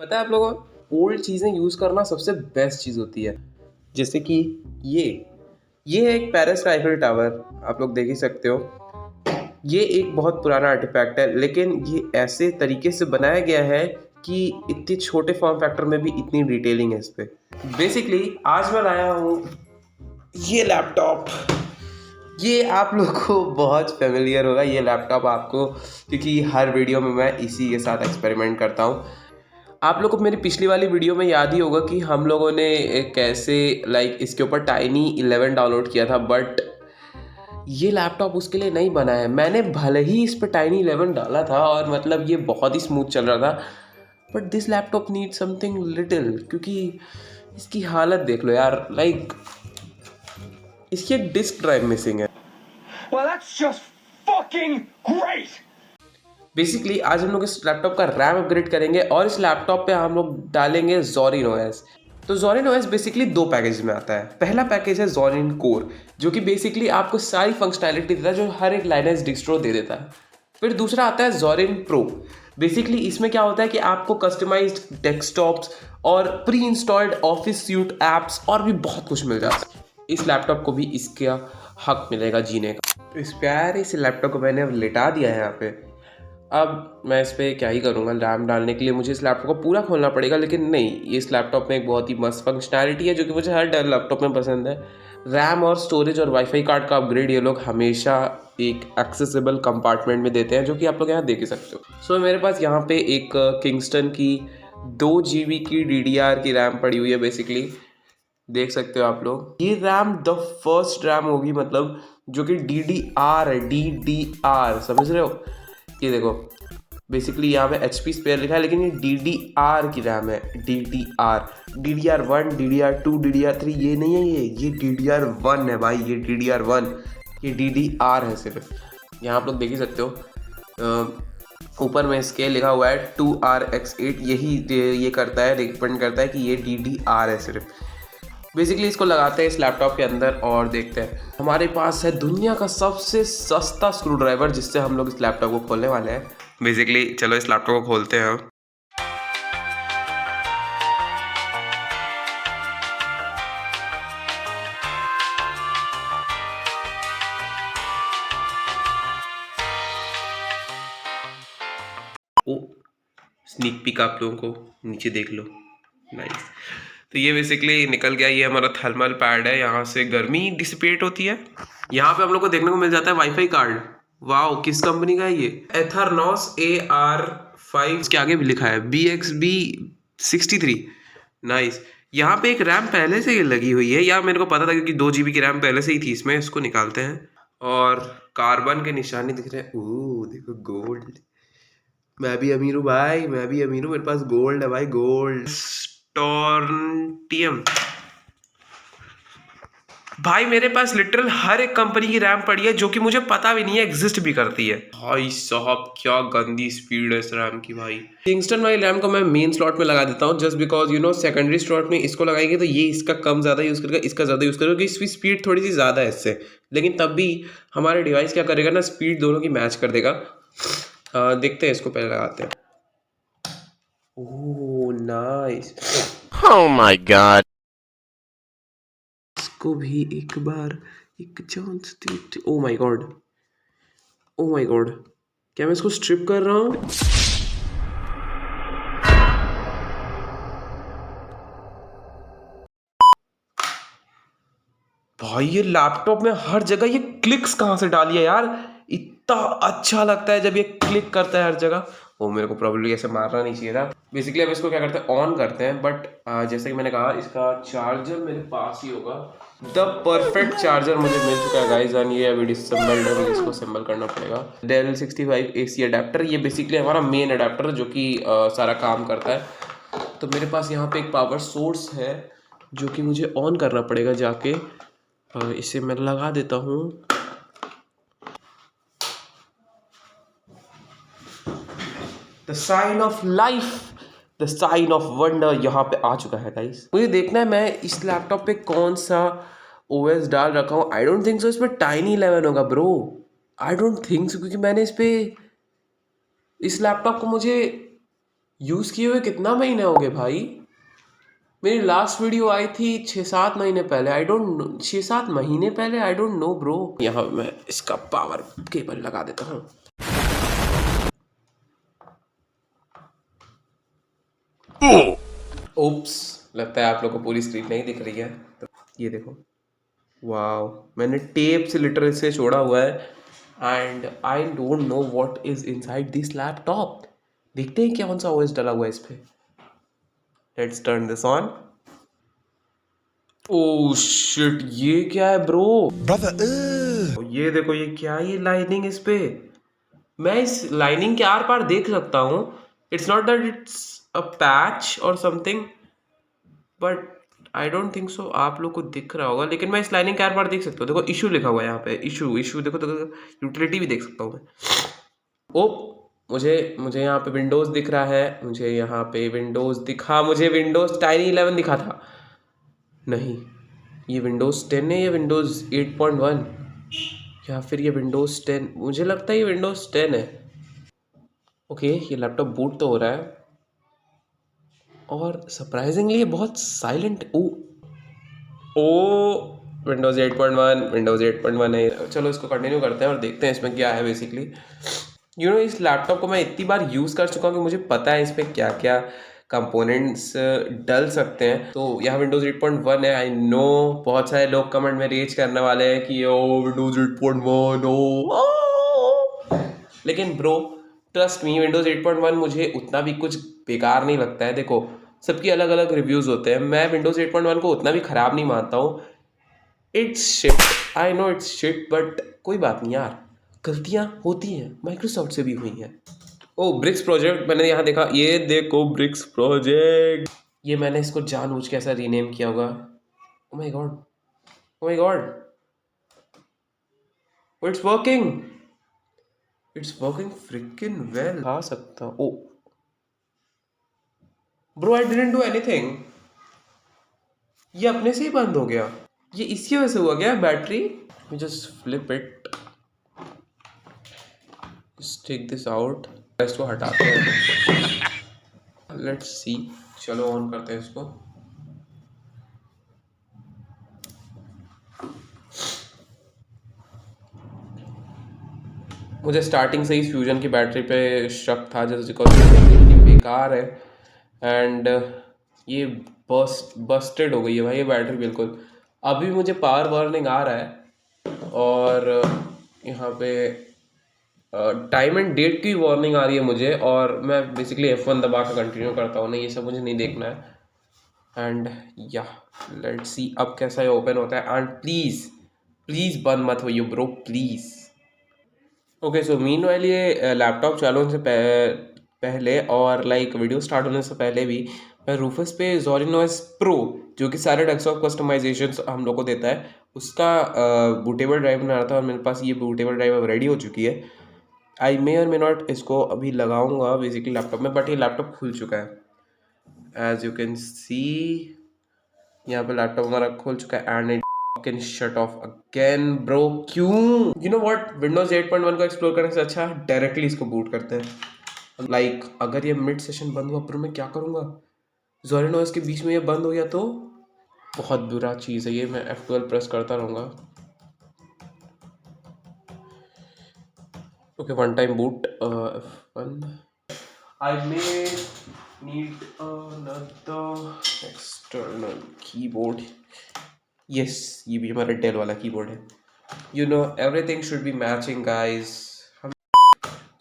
पता है आप लोगों को ओल्ड चीज़ें यूज़ करना सबसे बेस्ट चीज़ होती है। जैसे कि ये ये है एक पेरिस आईफिल टावर, आप लोग देख ही सकते हो। ये एक बहुत पुराना आर्टिफैक्ट है, लेकिन ये ऐसे तरीके से बनाया गया है कि इतने छोटे फॉर्म फैक्टर में भी इतनी डिटेलिंग है इस पे। बेसिकली आज मैं लाया हूँ ये लैपटॉप। ये आप लोग को बहुत फेमिलियर होगा ये लैपटॉप आपको, क्योंकि हर वीडियो में मैं इसी के साथ एक्सपेरिमेंट करता हूँ। आप लोग को मेरी पिछली वाली वीडियो में याद ही होगा कि हम लोगों ने कैसे इसके ऊपर टाइनी 11 डाउनलोड किया था, बट ये लैपटॉप उसके लिए नहीं बना है। मैंने भले ही इस पर टाइनी 11 डाला था और मतलब ये बहुत ही स्मूथ चल रहा था, but this laptop need something little, क्योंकि इसकी हालत देख लो यार। इसकी एक डिस्क ड्राइव मिसिंग है। Well, that's just fucking great! Basically आज हम लोग इस लैपटॉप का रैम अपग्रेड करेंगे और इस लैपटॉप पे हम लोग डालेंगे Zorin OS। तो Zorin OS बेसिकली दो पैकेज में आता है। पहला पैकेज है Zorin Core, जो कि बेसिकली आपको सारी फंक्शनैलिटी देता है जो हर एक लाइनेज डिस्ट्रो दे देता है। फिर दूसरा आता है Zorin Pro। बेसिकली इसमें क्या होता है कि आपको कस्टमाइज्ड डेस्कटॉप्स और pre installed office suit apps और भी बहुत कुछ मिल जाता है। इस लैपटॉप को भी इसका हक मिलेगा जीने का। तो इस प्यारे से लैपटॉप को मैंने अब लिटा दिया है यहाँ पे। अब मैं इस पर क्या ही करूँगा, रैम डालने के लिए मुझे इस लैपटॉप को पूरा खोलना पड़ेगा, लेकिन नहीं, इस लैपटॉप में एक बहुत ही मस्त फंक्शनैलिटी है जो कि मुझे हर डेल लैपटॉप में पसंद है। रैम और स्टोरेज और वाईफाई कार्ड का अपग्रेड ये लोग हमेशा एक एक्सेसिबल कंपार्टमेंट में देते हैं, जो कि आप लोग यहाँ देख ही सकते हो। सो मेरे पास यहाँ पे एक किंगस्टन की 2 GB की DDR की रैम पड़ी हुई है। बेसिकली देख सकते हो आप लोग, ये रैम द फर्स्ट रैम होगी, मतलब जो कि DDR है, DDR समझ रहे हो। ये देखो, बेसिकली यहाँ पे HP स्पेयर लिखा है, लेकिन ये DDR की रैम है। DDR1, DDR2, DDR3 ये नहीं है, ये DDR1 है भाई, ये DDR1, ये DDR है सिर्फ। यहाँ आप लोग देख ही सकते हो, ऊपर में स्केल लिखा हुआ है 2RX8। यही ये करता है, डिपेंड करता है कि ये DDR है सिर्फ। बेसिकली इसको लगाते हैं इस लैपटॉप के अंदर और देखते हैं। हमारे पास है दुनिया का सबसे सस्ता स्क्रू ड्राइवर, जिससे हम लोग इस लैपटॉप को खोलने वाले हैं। बेसिकली चलो इस लैपटॉप को खोलते हैं। ओ, स्नीक पिक आप लोगों को नीचे देख लो। नाइस। तो ये बेसिकली निकल गया। ये हमारा थर्मल पैड है, यहाँ से गर्मी डिसिपेट होती है। यहाँ पे हम लोग को देखने को मिल जाता है वाईफाई कार्ड। वाओ, किस कंपनी का है ये? एथरनॉस AR5, इसके आगे भी लिखा है BXB63। नाइस। यहाँ पे एक रैम पहले से लगी हुई है, या मेरे को पता था क्योंकि 2 GB की रैम पहले से ही थी इसमें। इसको निकालते हैं और कार्बन के निशानी दिख रहे हैं। ओह देखो, गोल्ड। मैं भी अमीर हूँ भाई, मैं भी अमीर हूँ, मेरे पास गोल्ड है भाई, गोल्ड। स्टोर्टियम भाई, मेरे पास लिटरल हर एक कंपनी की रैम पड़ी है जो कि मुझे पता भी नहीं है एग्जिस्ट भी करती है। भाई साहब क्या गंदी स्पीड है इस रैम की भाई। किंगस्टन वाली रैम को मैं मेन स्लॉट में लगा देता हूँ, जस्ट बिकॉज सेकेंडरी स्लॉट में इसको लगाएंगे तो ये इसका कम ज़्यादा यूज़ करेगा, इसका ज़्यादा यूज़ करेगा, इसकी स्पीड थोड़ी सी ज़्यादा है इससे। लेकिन तब भी हमारे डिवाइस क्या करेगा ना, स्पीड दोनों की मैच कर देगा। देखते हैं, इसको पहले लगाते हैं। Oh nice. Oh my god. इसको भी एक बार एक चांस देते। ओ my God, oh my God, क्या मैं इसको स्ट्रिप कर रहा हूँ? भाई ये लैपटॉप में हर जगह ये क्लिक्स कहाँ से डाली है यार। इतना अच्छा लगता है जब ये क्लिक करता है हर जगह। वो मेरे को प्रॉब्लली ऐसे मारना नहीं चाहिए था। बेसिकली अब इसको क्या करते हैं, ऑन करते हैं। बट जैसे कि मैंने कहा, इसका चार्जर मेरे पास ही होगा। द परफेक्ट चार्जर मुझे मिल चुका है गाइस, एंड ये अभी डिसम्बल्ड है, मुझे इसको असेंबल करना पड़ेगा। डेल 65 AC अडेप्टर, ये बेसिकली हमारा मेन अडेप्टर जो कि सारा काम करता है। तो मेरे पास यहाँ पे एक पावर सोर्स है जो कि मुझे ऑन करना पड़ेगा जाके। इसे मैं लगा देता हूँ। The sign of life, the sign of wonder यहाँ पे आ चुका है गाइस। मुझे देखना है मैं इस लैपटॉप पे कौन सा OS डाल रखा हूँ। आई डोंट थिंक सो इसमें टाइनी 11 होगा ब्रो, आई डोंट थिंक सो, क्योंकि मैंने इस लैपटॉप को मुझे यूज़ किए हुए कितना महीने हो गए भाई? मेरी लास्ट वीडियो आई थी 6-7 महीने पहले। आई डोंट नो, 6-7 महीने पहले, आई डोंट नो ब्रो। यहाँ मैं इसका पावर केबल लगा देता हूँ। ओप्स, लगता है आप लोग को पूरी स्क्रीन नहीं दिख रही है। तो ये देखो, वाओ, मैंने टेप से लिटरली से छोड़ा हुआ है and I don't know what is inside this laptop. देखते हैं कौन सा ओएस डला हुआ है इस पे। Let's turn this on. Oh shit, ये क्या है ब्रो? ये देखो, ये क्या है? ये लाइनिंग इस पे, मैं इस लाइनिंग के आर पार देख सकता हूँ। It's not that it's a patch और something, but I don't think so आप लोग को दिख रहा होगा, लेकिन मैं इस लाइनिंग के आर पार देख सकता हूँ। देखो इशू लिखा हुआ है यहाँ पे, इशू इशू देखो, तो यूटिलिटी भी देख सकता हूँ मैं। ओ, मुझे मुझे यहाँ पे विंडोज़ दिख रहा है, मुझे यहाँ पे विंडोज़ दिखा, मुझे विंडोज़ टाइनी 11 दिखा था। नहीं, ये विंडोज़ 10 है या विंडोज़ 8.1, या फिर ये विंडोज़ 10? मुझे लगता है ये विंडोज़ 10 है। ओके, ये लैपटॉप बूट तो हो रहा है और सरप्राइजिंगली ये बहुत साइलेंट। ओ विंडोज़ 8.1, विंडोज़ 8.1 है। चलो इसको कंटिन्यू करते हैं और देखते हैं इसमें क्या है बेसिकली। इस लैपटॉप को मैं इतनी बार यूज़ कर चुका हूँ कि मुझे पता है इस पर क्या क्या कंपोनेंट्स डल सकते हैं। तो यहाँ विंडोज़ 8.1 है। आई नो बहुत सारे लोग कमेंट में रेज करने वाले हैं कि ओ विंडोज़ 8.1 ओ, लेकिन ब्रो ट्रस्ट मी, विंडोज़ 8.1 मुझे उतना भी कुछ बेकार नहीं लगता है। देखो, सबकी अलग अलग रिव्यूज़ होते हैं, मैं विंडोज़ 8.1 को उतना भी ख़राब नहीं मानता हूँ। It's shit, I know it's shit, but कोई बात नहीं यार, गलतियाँ होती हैं, माइक्रोसॉफ्ट से भी हुई हैं। ओ ब्रिक्स प्रोजेक्ट, मैंने यहाँ देखा, ये देखो ब्रिक्स प्रोजेक्ट। ये मैंने इसको जानबूझ के ऐसा रीनेम किया होगा। Oh my God, oh my God, it's working, it's working freaking well. खा सकता हूँ। Oh bro, I didn't do anything, ये अपने से ही बंद हो गया। ये इसकी वजह से हुआ क्या? Battery, just flip it, take this out, इसको हटाते हैं। लेट्स सी, चलो ऑन करते हैं इसको। मुझे स्टार्टिंग से ही फ्यूजन की बैटरी पे शक था, जैसे बिकॉज बेकार है एंड ये बस्टेड हो गई है भाई ये बैटरी बिल्कुल। अभी मुझे पावर वार्निंग आ रहा है और यहाँ पे टाइम एंड डेट की वार्निंग आ रही है मुझे, और मैं बेसिकली F1 दबा कर कंटिन्यू करता हूँ। नहीं, ये सब मुझे नहीं देखना है। एंड या लेट्स सी अब कैसा ये ओपन होता है। एंड प्लीज़ प्लीज़ बंद मत होइए bro, please. Okay, so meanwhile ये लैपटॉप चालू होने से पहले और लाइक वीडियो स्टार्ट होने से पहले भी मैं रूफस पे Zorin OS Pro, जो कि सारे डेस्कटॉप कस्टमाइजेशंस हम लोग को देता है, उसका बूटेबल ड्राइव बना रहा था और मेरे पास ये बूटेबल ड्राइव अब रेडी हो चुकी है। आई मे और मे नॉट इसको अभी लगाऊंगा बेसिकली लैपटॉप में, बट ये लैपटॉप खुल चुका है एज यू कैन सी। यहाँ पे लैपटॉप हमारा खुल चुका है and can shut off again bro. क्यों? यू नो व्हाट, विंडोज 8.1 को एक्सप्लोर करने से अच्छा डायरेक्टली इसको बूट करते हैं। लाइक अगर ये मिड सेशन बंद हुआ फिर मैं क्या करूँगा? Zorin OS के बीच में ये बंद हो गया तो बहुत बुरा चीज़ है ये। मैं F12 प्रेस करता रहूँगा। Okay, one time boot F1। I may need another external keyboard. Yes, ये भी हमारा डेल वाला कीबोर्ड है। You know everything should be matching guys. हम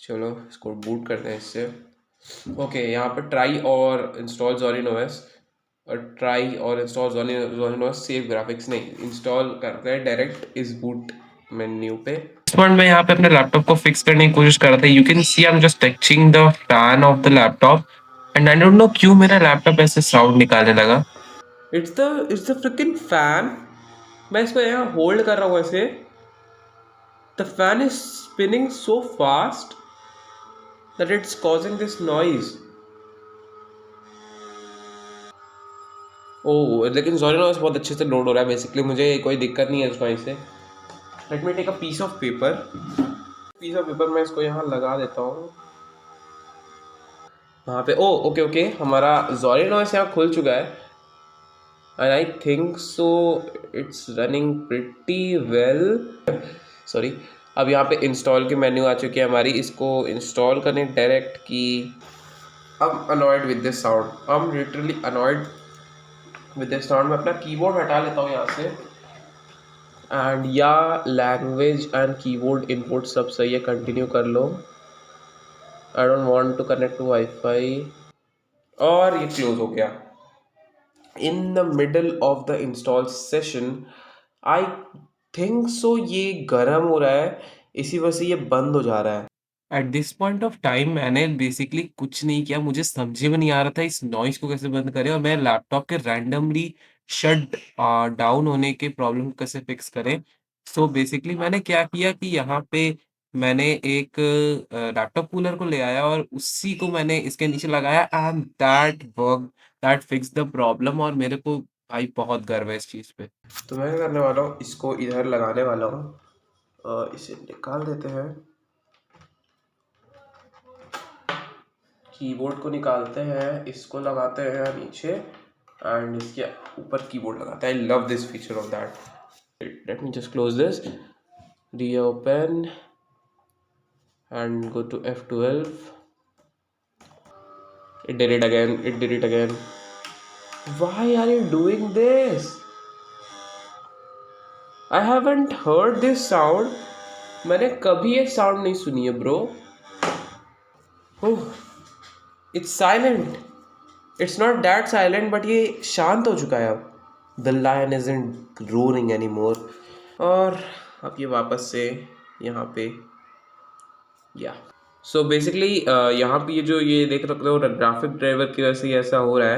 चलो इसको बूट करते हैं इससे। ओके, यहाँ पर ट्राई और इंस्टॉल Zorin OS, और ट्राई और install Zorin OS save graphics नहीं, इंस्टॉल करते हैं डायरेक्ट इस बूट मेन्यू पे। इस पॉइंट में यहाँ पे अपने लैपटॉप को फिक्स करने की कोशिश कर रहा था। You can see I am just touching the fan of the laptop and I don't know क्यों मेरा लैपटॉप ऐसे साउंड निकालने लगा। It's the fricking fan. मैं इसको यहाँ होल्ड कर रहा हूँ ऐसे, the fan is spinning so fast that it's causing this noise. ओह, लेकिन Zorin OS बहुत अच्छे से लोड हो रहा है बेसिकली, मुझे कोई दिक्कत नहीं है इस नॉइज से। Let me take a piece of paper. मैं इसको यहाँ लगा देता हूँ वहाँ पे ओके हमारा ज़ोरिन ओएस यहाँ खुल चुका है and I think so it's running pretty well. Sorry, अब यहाँ पे इंस्टॉल की मेन्यू आ चुकी है हमारी, इसको इंस्टॉल करने डायरेक्ट की। I'm annoyed with this sound. I'm literally annoyed with this sound. मैं अपना कीबोर्ड हटा लेता हूँ यहाँ से एंड या लैंग्वेज एंड कीबोर्ड इनपुट सब सही है, कंटिन्यू कर लो। I don't want to connect to wifi और ये क्लोज हो गया। In the middle of the install session I think so ये गर्म हो रहा है, इसी वजह से ये बंद हो जा रहा है। At this point of time मैंने बेसिकली कुछ नहीं किया, मुझे समझ में नहीं आ रहा था इस नॉइस को कैसे बंद करें और मैं लैपटॉप के रैंडमली शट डाउन होने के प्रॉब्लम को कैसे फिक्स करें। सो बेसिकली मैंने क्या किया कि यहाँ पे मैंने एक लैपटॉप कूलर को ले आया और उसी को मैंने इसके नीचे लगाया and that fix the problem और मेरे को भाई बहुत गर्व है इस चीज़ पे। तो मैं क्या करने वाला हूँ, इसको इधर लगाने वाला हूँ, इसे निकाल देते हैं, कीबोर्ड को निकालते हैं, इसको लगाते हैं नीचे एंड इसके ऊपर कीबोर्ड लगाते हैं। I love this feature of that. Let me just close this, reopen and go to F12. It did it again. Why are you doing this? I haven't heard this sound. मैंने कभी ये sound नहीं सुनी है bro. It's silent. It's not that silent, but ये शांत हो चुका है अब। The lion isn't roaring anymore. और अब ये वापस से यहाँ पे सो बेसिकली यहाँ पे ये देख सकते हो ग्राफिक ड्राइवर की वजह से ऐसा हो रहा है।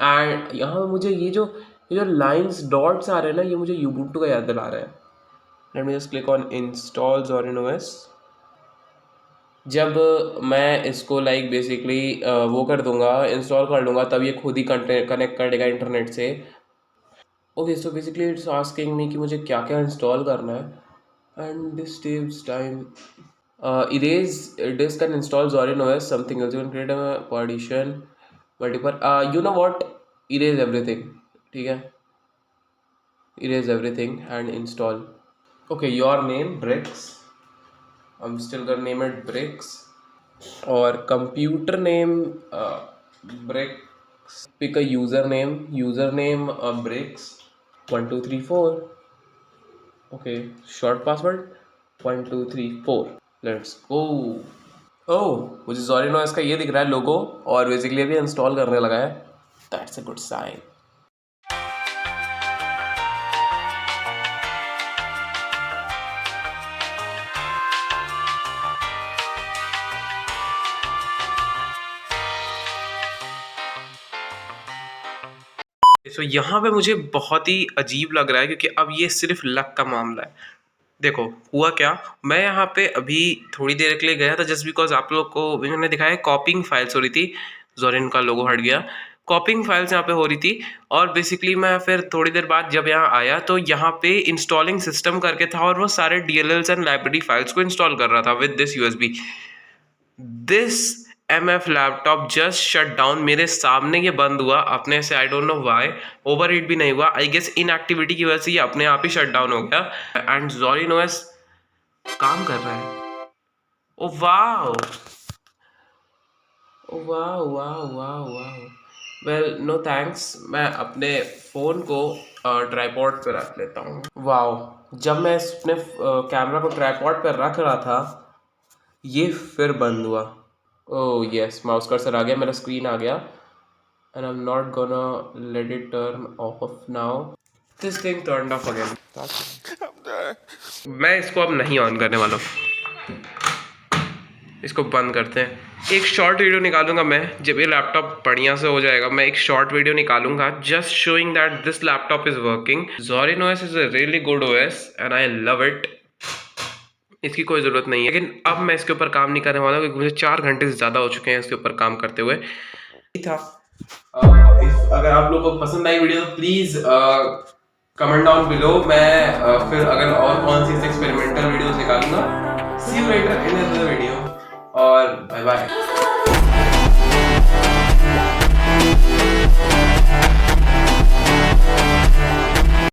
एंड यहाँ पे मुझे ये जो लाइंस डॉट्स आ रहे हैं ना, ये मुझे यूबुंटू का याद दिला रहा है। Late me just click on install Zorin OS. जब मैं इसको लाइक बेसिकली वो कर दूंगा, इंस्टॉल कर लूँगा, तब ये खुद ही कनेक्ट कर देगा इंटरनेट से। Okay, so basically it's asking me कि मुझे क्या क्या इंस्टॉल करना है and this takes time. Disk can install Zorin OS, something else. You can create a partition, multiple. You know what? Erase everything. ठीक है? Erase everything and install. Okay, your name Bricks. I'm still gonna name it Bricks. Or computer name Bricks. Pick a username. Username Bricks 1234. Okay, short password 1234. Let's go. मुझे ज़ोरिन OS का ये दिख रहा है लोगो और basically अभी इंस्टॉल करने लगा है। That's a good sign. तो यहाँ पे मुझे बहुत ही अजीब लग रहा है क्योंकि अब ये सिर्फ लक का मामला है। देखो हुआ क्या, मैं यहाँ पे अभी थोड़ी देर के लिए गया था जस्ट बिकॉज आप लोग को मैंने दिखाया कॉपिंग फाइल्स हो रही थी। ज़ोरिन का लोगो हट गया, कॉपिंग फाइल्स यहाँ पे हो रही थी और बेसिकली मैं फिर थोड़ी देर बाद जब यहाँ आया तो यहाँ पे इंस्टॉलिंग सिस्टम करके था और वो सारे DLLs एंड लाइब्रेरी फाइल्स को इंस्टॉल कर रहा था with this USB। This MF laptop just shut down, मेरे सामने ये बंद हुआ अपने से। I don't know why, over heat भी नहीं हुआ। आई गेस इनएक्टिविटी की वजह से ये अपने आप ही शट डाउन हो गया एंड ज़ोरिन OS काम कर रहा है। ओ वाह, वेल नो थैंक्स, मैं अपने फ़ोन को ट्राइपॉड पे रख लेता हूँ। वाह, जब मैं अपने कैमरा को ट्राइपॉड पे रख रहा था ये फिर बंद हुआ। ओह यस, माउस कर्सर आ गया, मेरा स्क्रीन आ गया and I am not gonna let it turn off now. This thing turned of again. मैं इसको अब नहीं ऑन करने वाला हूँ, इसको बंद करते हैं। एक शॉर्ट वीडियो निकालूंगा मैं जब ये लैपटॉप बढ़िया से हो जाएगा। मैं एक शॉर्ट वीडियो निकालूंगा just showing that this laptop is working. Zorin OS is a really good OS and I love it. इसकी कोई ज़रूरत नहीं है, लेकिन अब मैं इसके ऊपर काम नहीं करने वाला क्योंकि मुझे 4 घंटे से ज़्यादा हो चुके हैं इसके ऊपर काम करते हुए। था अगर आप लोगों को पसंद आई वीडियो तो प्लीज़ कमेंट डाउन बिलो। मैं फिर अगर और कौन सी एक्सपेरिमेंटल वीडियोस निकालूंगा। See you later in another video. और बाय बाय।